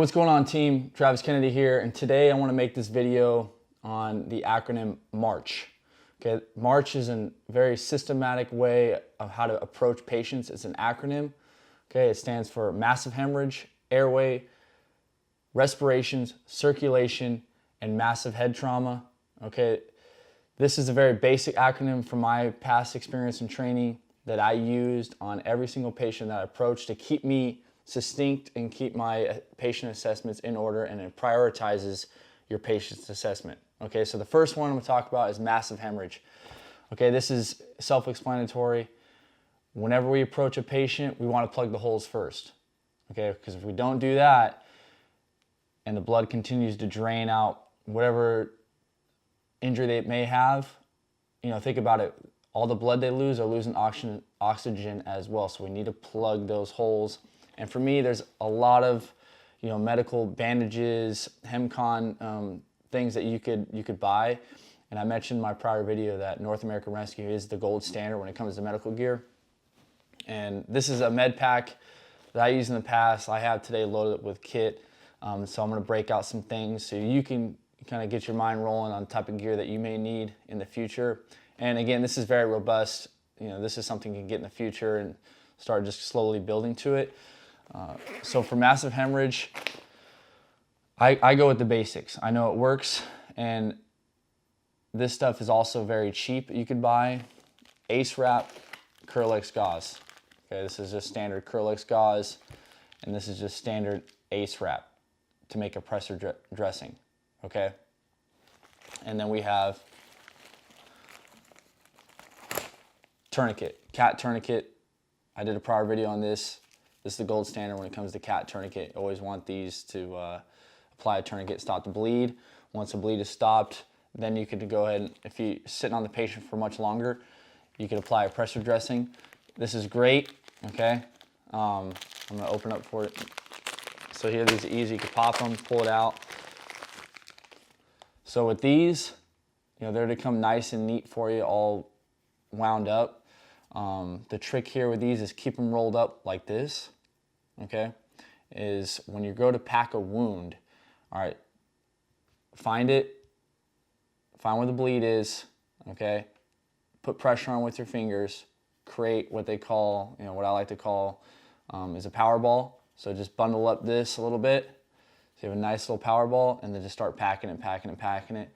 Hey, what's going on, team? Travis Kennedy here, and today I want to make this video on the acronym M.A.R.C.H. Okay, M.A.R.C.H is a very systematic way of how to approach patients. It's an acronym. Okay, it stands for massive hemorrhage, airway, respirations, circulation, and massive head trauma. Okay, this is a very basic acronym from my past experience and training that I used on every single patient that I approached to keep me succinct and keep my patient assessments in order, and it prioritizes your patient's assessment. Okay, so the first one I'm gonna talk about is massive hemorrhage. Okay, this is self-explanatory. Whenever we approach a patient, we wanna plug the holes first. Okay, because if we don't do that and the blood continues to drain out whatever injury they may have, you know, think about it. All the blood they lose are losing oxygen as well. So we need to plug those holes. And for me, there's a lot of, you know, medical bandages, Hemcon things that you could buy. And I mentioned in my prior video that North American Rescue is the gold standard when it comes to medical gear. And this is a med pack that I used in the past. I have today loaded up with kit. So I'm gonna break out some things so you can kind of get your mind rolling on the type of gear that you may need in the future. And again, this is very robust. You know, this is something you can get in the future and start just slowly building to it. So for massive hemorrhage, I go with the basics. I know it works, and this stuff is also very cheap. You could buy Acewrap Kerlix gauze. Okay, this is just standard Kerlix gauze, and this is just standard Acewrap to make a pressure dressing. Okay, and then we have tourniquet, cat tourniquet. I did a prior video on this. This is the gold standard when it comes to cat tourniquet. You always want these to apply a tourniquet, stop the bleed. Once the bleed is stopped, then you could go ahead and, if you're sitting on the patient for much longer, you could apply a pressure dressing. This is great, okay? I'm gonna open up for it. So here, these are easy. You can pop them, pull it out. So with these, you know, they're to come nice and neat for you, all wound up. The trick here with these is keep them rolled up like this, okay? Is when you go to pack a wound, all right, find where the bleed is, okay? Put pressure on with your fingers, create what they call, you know, what I like to call is a power ball. So just bundle up this a little bit. So you have a nice little power ball, and then just start packing it,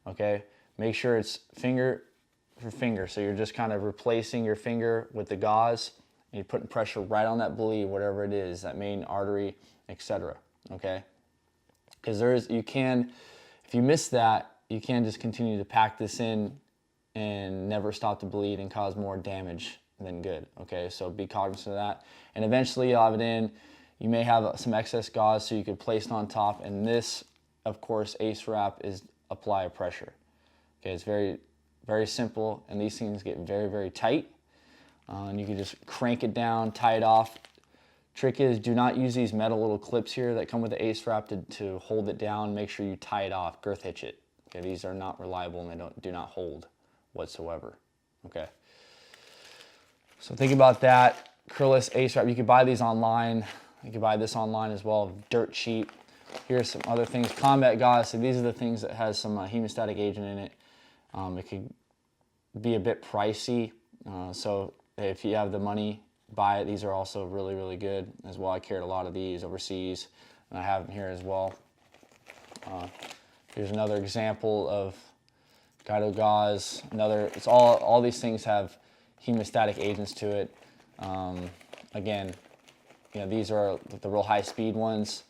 okay? Make sure it's finger for finger, so you're just kind of replacing your finger with the gauze, and you're putting pressure right on that bleed, whatever it is, that main artery, etc. Okay? Because if you miss that, you can just continue to pack this in and never stop the bleed and cause more damage than good. Okay, so be cognizant of that. And eventually you'll have it in. You may have some excess gauze, so you could place it on top. And this, of course, Acewrap is apply a pressure. Okay, it's very, very simple, and these things get very, very tight. And you can just crank it down, tie it off. Trick is, do not use these metal little clips here that come with the Acewrap to hold it down. Make sure you tie it off, girth hitch it. Okay, these are not reliable, and they do not hold whatsoever. Okay. So think about that. Kerlix Acewrap, you can buy these online. You can buy this online as well, dirt cheap. Here's some other things. Combat gauze, so these are the things that has some hemostatic agent in it. It could be a bit pricey, so if you have the money, buy it. These are also really, really good as well. I carried a lot of these overseas, and I have them here as well. Here's another example of Guido gauze. It's all these things have hemostatic agents to it. Again, you know, these are the real high-speed ones.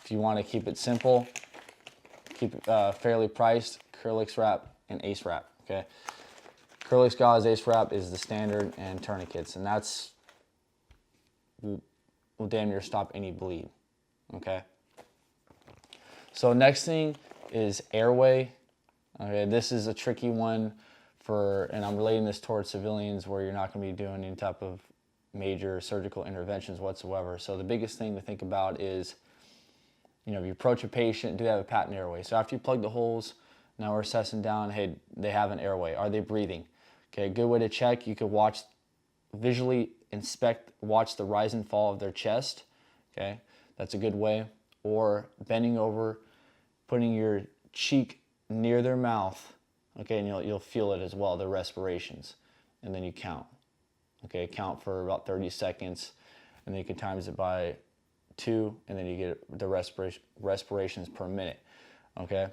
If you want to keep it simple, keep it fairly priced, Kerlix and Acewrap, okay? Kerlix gauze, Acewrap is the standard, and tourniquets, and that's will damn near stop any bleed, okay? So next thing is airway. Okay, this is a tricky one and I'm relating this towards civilians where you're not going to be doing any type of major surgical interventions whatsoever. So the biggest thing to think about is, you know, if you approach a patient, do they have a patent airway? So after you plug the holes, now we're assessing down, hey, they have an airway. Are they breathing? Okay, a good way to check, you could visually watch the rise and fall of their chest. Okay, that's a good way. or bending over, putting your cheek near their mouth, okay, and you'll feel it as well, the respirations, and then you count, okay, count for about 30 seconds, and then you can times it by 2, and then you get the respirations per minute, okay.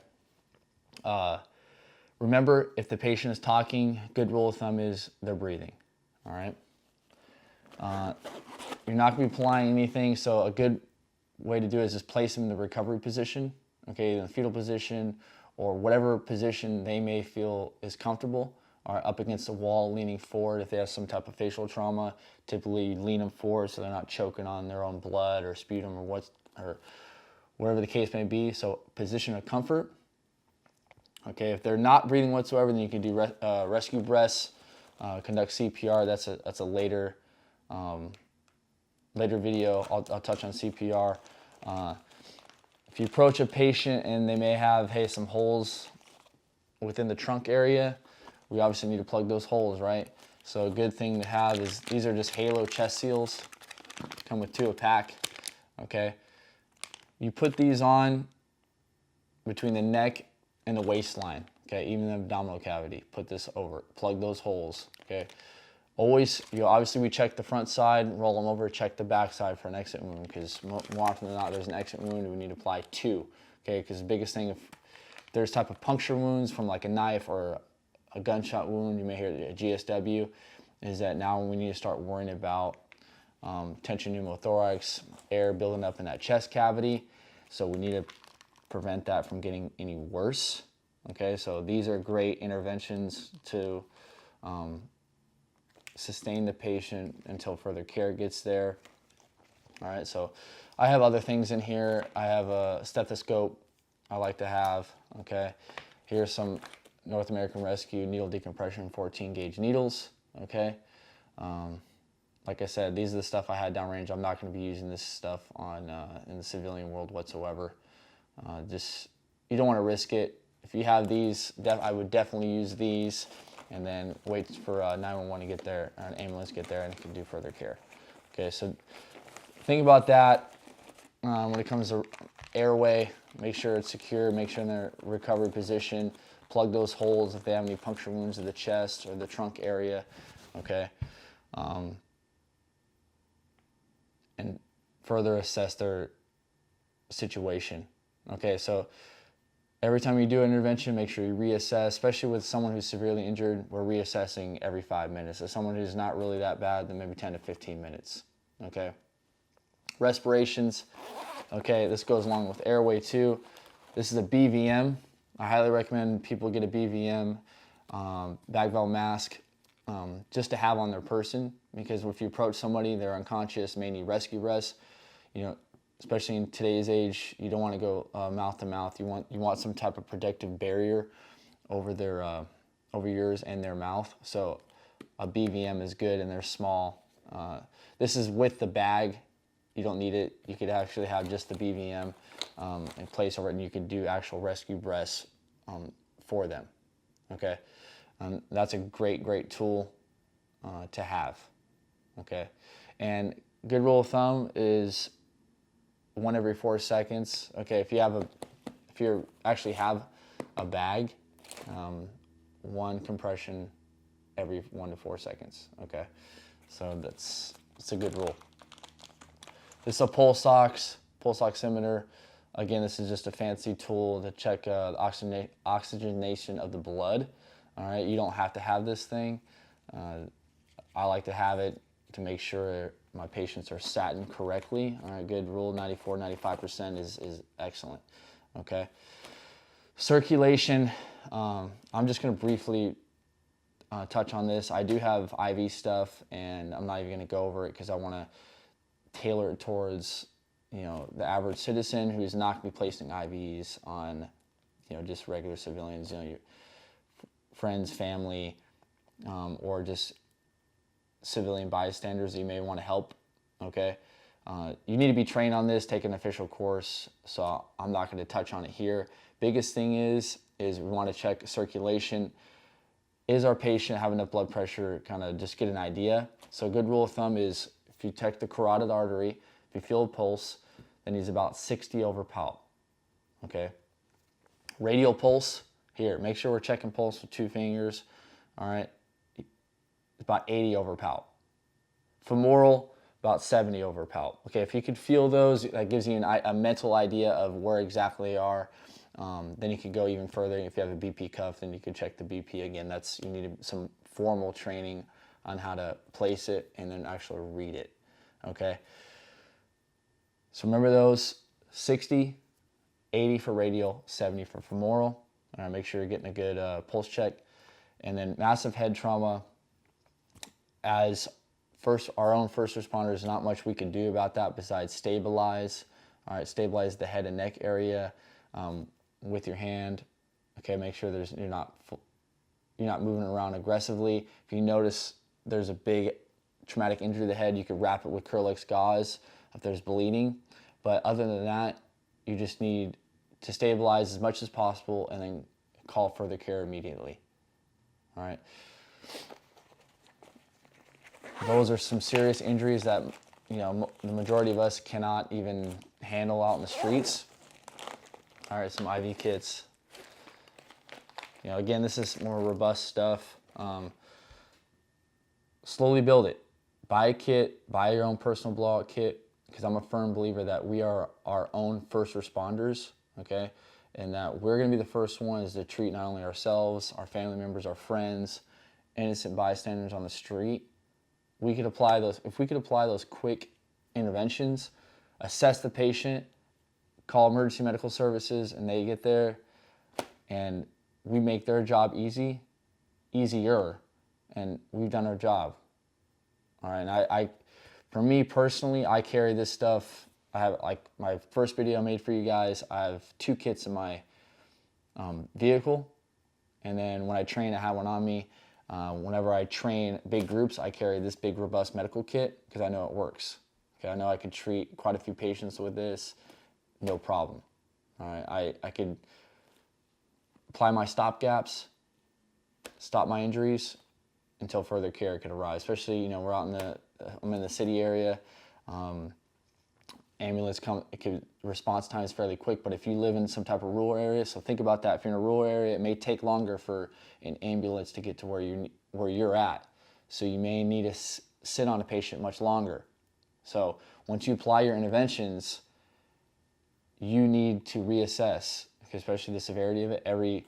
Remember, if the patient is talking, good rule of thumb is they're breathing, all right. You're not going to be applying anything, so a good way to do it is just place them in the recovery position, okay, in the fetal position or whatever position they may feel is comfortable, or up against the wall, leaning forward. If they have some type of facial trauma, typically lean them forward so they're not choking on their own blood or sputum or whatever the case may be. So position of comfort. Okay, if they're not breathing whatsoever, then you can do rescue breaths, conduct CPR. That's a later video. I'll touch on CPR. If you approach a patient and they may have, some holes within the trunk area, we obviously need to plug those holes, right? So a good thing to have is, these are just Halo chest seals. Come with 2 a pack, okay? You put these on between the neck and the waistline, okay? Even the abdominal cavity, put this over, plug those holes, okay? Always, obviously we check the front side, roll them over, check the back side for an exit wound, because more often than not, there's an exit wound and we need to apply 2, okay? Because the biggest thing, if there's type of puncture wounds from like a knife or a gunshot wound, you may hear a GSW, is that now we need to start worrying about tension pneumothorax, air building up in that chest cavity. So we need to prevent that from getting any worse, okay? So these are great interventions to sustain the patient until further care gets there. All right, so I have other things in here. I have a stethoscope I like to have, okay? Here's some North American Rescue needle decompression 14 gauge needles, okay? Like I said, these are the stuff I had downrange. I'm not going to be using this stuff on in the civilian world whatsoever. You don't want to risk it. If you have these, I would definitely use these, and then wait for 911 to get there, or an ambulance to get there, and it can do further care. Okay, so think about that when it comes to airway. Make sure it's secure, make sure in their recovery position, plug those holes if they have any puncture wounds of the chest or the trunk area, okay? And further assess their situation, okay? So every time you do an intervention, make sure you reassess, especially with someone who's severely injured. We're reassessing every 5 minutes. So someone who's not really that bad, then maybe 10 to 15 minutes, okay? Respirations, okay, this goes along with airway too. This is a BVM. I highly recommend people get a BVM, bag valve mask, just to have on their person, because if you approach somebody, they're unconscious, may need rescue breaths, especially in today's age, you don't want to go mouth to mouth. You want some type of protective barrier over their over yours and their mouth. So a BVM is good, and they're small. This is with the bag. You don't need it. You could actually have just the BVM in place over it, and you could do actual rescue breaths for them. Okay, that's a great tool to have. Okay, and good rule of thumb is 1 every 4 seconds. Okay, if you actually have a bag, 1 compression every 1 to 4 seconds. Okay, so that's a good rule. This is a pulse oximeter. Again, this is just a fancy tool to check the oxygenation of the blood. All right, you don't have to have this thing. I like to have it to make sure my patients are sat in correctly. All right, good rule, 94, 95% is excellent, okay? Circulation, I'm just gonna briefly touch on this. I do have IV stuff, and I'm not even gonna go over it because I wanna tailor it towards, the average citizen who's not gonna be placing IVs on, just regular civilians, your friends, family, or just civilian bystanders that you may want to help, okay? You need to be trained on this, take an official course, so I'm not going to touch on it here. Biggest thing is we want to check circulation. Is our patient having enough blood pressure? Kind of just get an idea. So a good rule of thumb is if you check the carotid artery, if you feel a pulse, then he's about 60 over palp. Okay. Radial pulse, here, make sure we're checking pulse with 2 fingers. All right. About 80 over palp. Femoral, about 70 over palp. Okay, if you could feel those, that gives you a mental idea of where exactly they are. Then you could go even further. If you have a BP cuff, then you could check the BP again. You need some formal training on how to place it and then actually read it. Okay. So remember those: 60, 80 for radial, 70 for femoral. All right, make sure you're getting a good pulse check. And then massive head trauma. As our own first responders, not much we can do about that besides stabilize. All right, stabilize the head and neck area with your hand. Okay, make sure you're not moving around aggressively. If you notice there's a big traumatic injury to the head, you could wrap it with Kerlix gauze if there's bleeding. But other than that, you just need to stabilize as much as possible and then call further care immediately. All right. Those are some serious injuries that, the majority of us cannot even handle out in the streets. All right, some IV kits. Again, this is more robust stuff. Slowly build it. Buy a kit, buy your own personal blowout kit, because I'm a firm believer that we are our own first responders, okay? And that we're gonna be the first ones to treat not only ourselves, our family members, our friends, innocent bystanders on the street. If we could apply those quick interventions, assess the patient, call emergency medical services, and they get there, and we make their job easier, and we've done our job. All right, and for me personally, I carry this stuff. I have, like my first video I made for you guys, I have 2 kits in my vehicle, and then when I train, I have one on me. Whenever I train big groups, I carry this big robust medical kit because I know it works. Okay, I know I could treat quite a few patients with this, no problem. All right, I could apply my stop gaps, stop my injuries until further care could arrive. Especially, we're out I'm in the city area. Ambulance response time is fairly quick, but if you live in some type of rural area, so think about that. If you're in a rural area, it may take longer for an ambulance to get to where you're at. So you may need to sit on a patient much longer. So once you apply your interventions, you need to reassess, especially the severity of it, every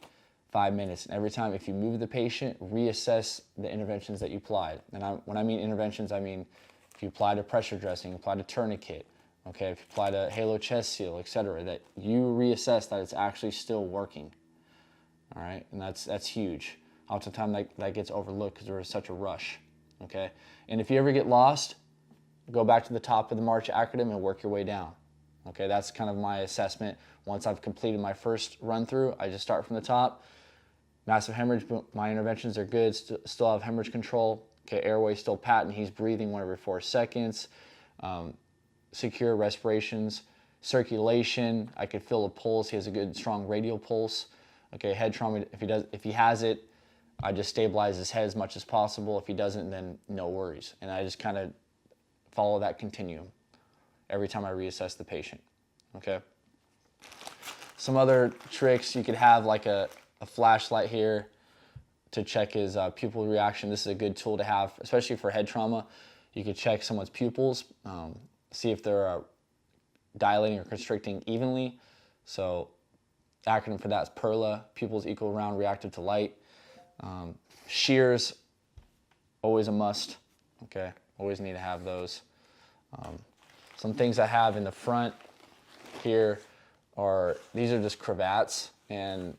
5 minutes. And every time, if you move the patient, reassess the interventions that you applied. And when I mean interventions, I mean if you applied a pressure dressing, applied a tourniquet, okay, if you applied a halo chest seal, etc., that you reassess that it's actually still working. All right, and that's huge. Oftentimes that gets overlooked because there is such a rush. Okay, and if you ever get lost, go back to the top of the M.A.R.C.H acronym and work your way down. Okay, that's kind of my assessment. Once I've completed my first run through, I just start from the top. Massive hemorrhage, my interventions are good, still have hemorrhage control. Okay, airway still patent, he's breathing 1 every 4 seconds. Secure respirations, circulation, I could feel a pulse, he has a good strong radial pulse. Okay, head trauma, if he has it, I just stabilize his head as much as possible. If he doesn't, then no worries. And I just kind of follow that continuum every time I reassess the patient, okay? Some other tricks, you could have like a flashlight here to check his pupil reaction. This is a good tool to have, especially for head trauma. You could check someone's pupils, see if they're dilating or constricting evenly. So acronym for that is PERLA, pupils equal round reactive to light. Shears, always a must, okay? Always need to have those. Some things I have in the front here these are just cravats, and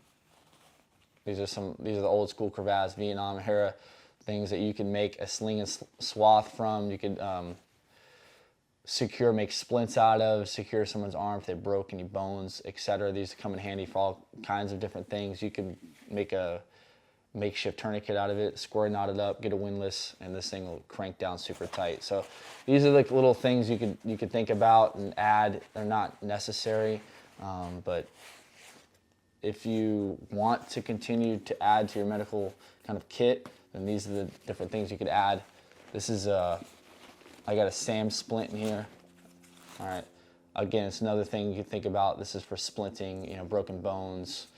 these are the old school cravats, Vietnam era things that you can make a sling and swath from. You could make splints out of, secure someone's arm if they broke any bones, etc. These come in handy for all kinds of different things. You can make a makeshift tourniquet out of it, square knot it up, get a windlass, and this thing will crank down super tight. So these are like little things you could think about and add. They're not necessary, but if you want to continue to add to your medical kind of kit, then these are the different things you could add. This is I got a SAM splint in here. All right, Again, it's another thing you can think about. This is for splinting, you know, broken bones,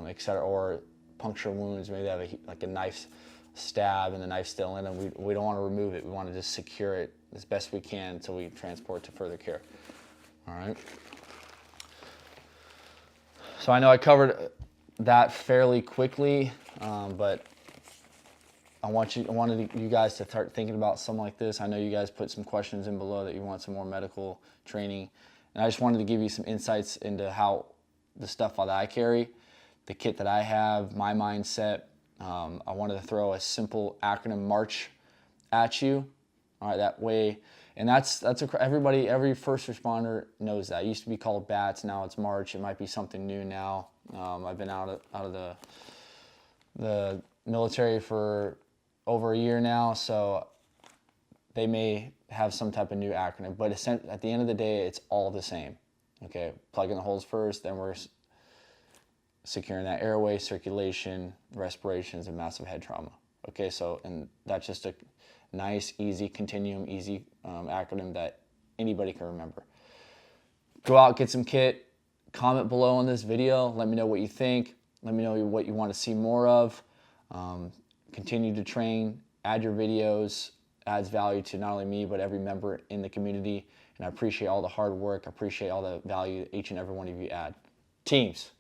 etc., or puncture wounds. Maybe they have like a knife stab and the knife's still in them. We don't want to remove it. We want to just secure it as best we can until we transport to further care. All right. So I know I covered that fairly quickly, but I wanted you guys to start thinking about something like this. I know you guys put some questions in below that you want some more medical training, and I just wanted to give you some insights into how the stuff that I carry, the kit that I have, my mindset. I wanted to throw a simple acronym M.A.R.C.H at you. All right, that way, and every first responder knows that. It used to be called BATS, now it's M.A.R.C.H. It might be something new now. I've been out of the military for over a year now, so they may have some type of new acronym, but at the end of the day, it's all the same. Okay, plug in the holes first, then we're securing that airway, circulation, respirations, and massive head trauma. Okay, so, and that's just a nice, easy continuum, easy acronym that anybody can remember. Go out, get some kit, comment below on this video, let me know what you think, let me know what you want to see more of. Continue to train, add your videos, adds value to not only me, but every member in the community. And I appreciate all the hard work. I appreciate all the value that each and every one of you add. Teams.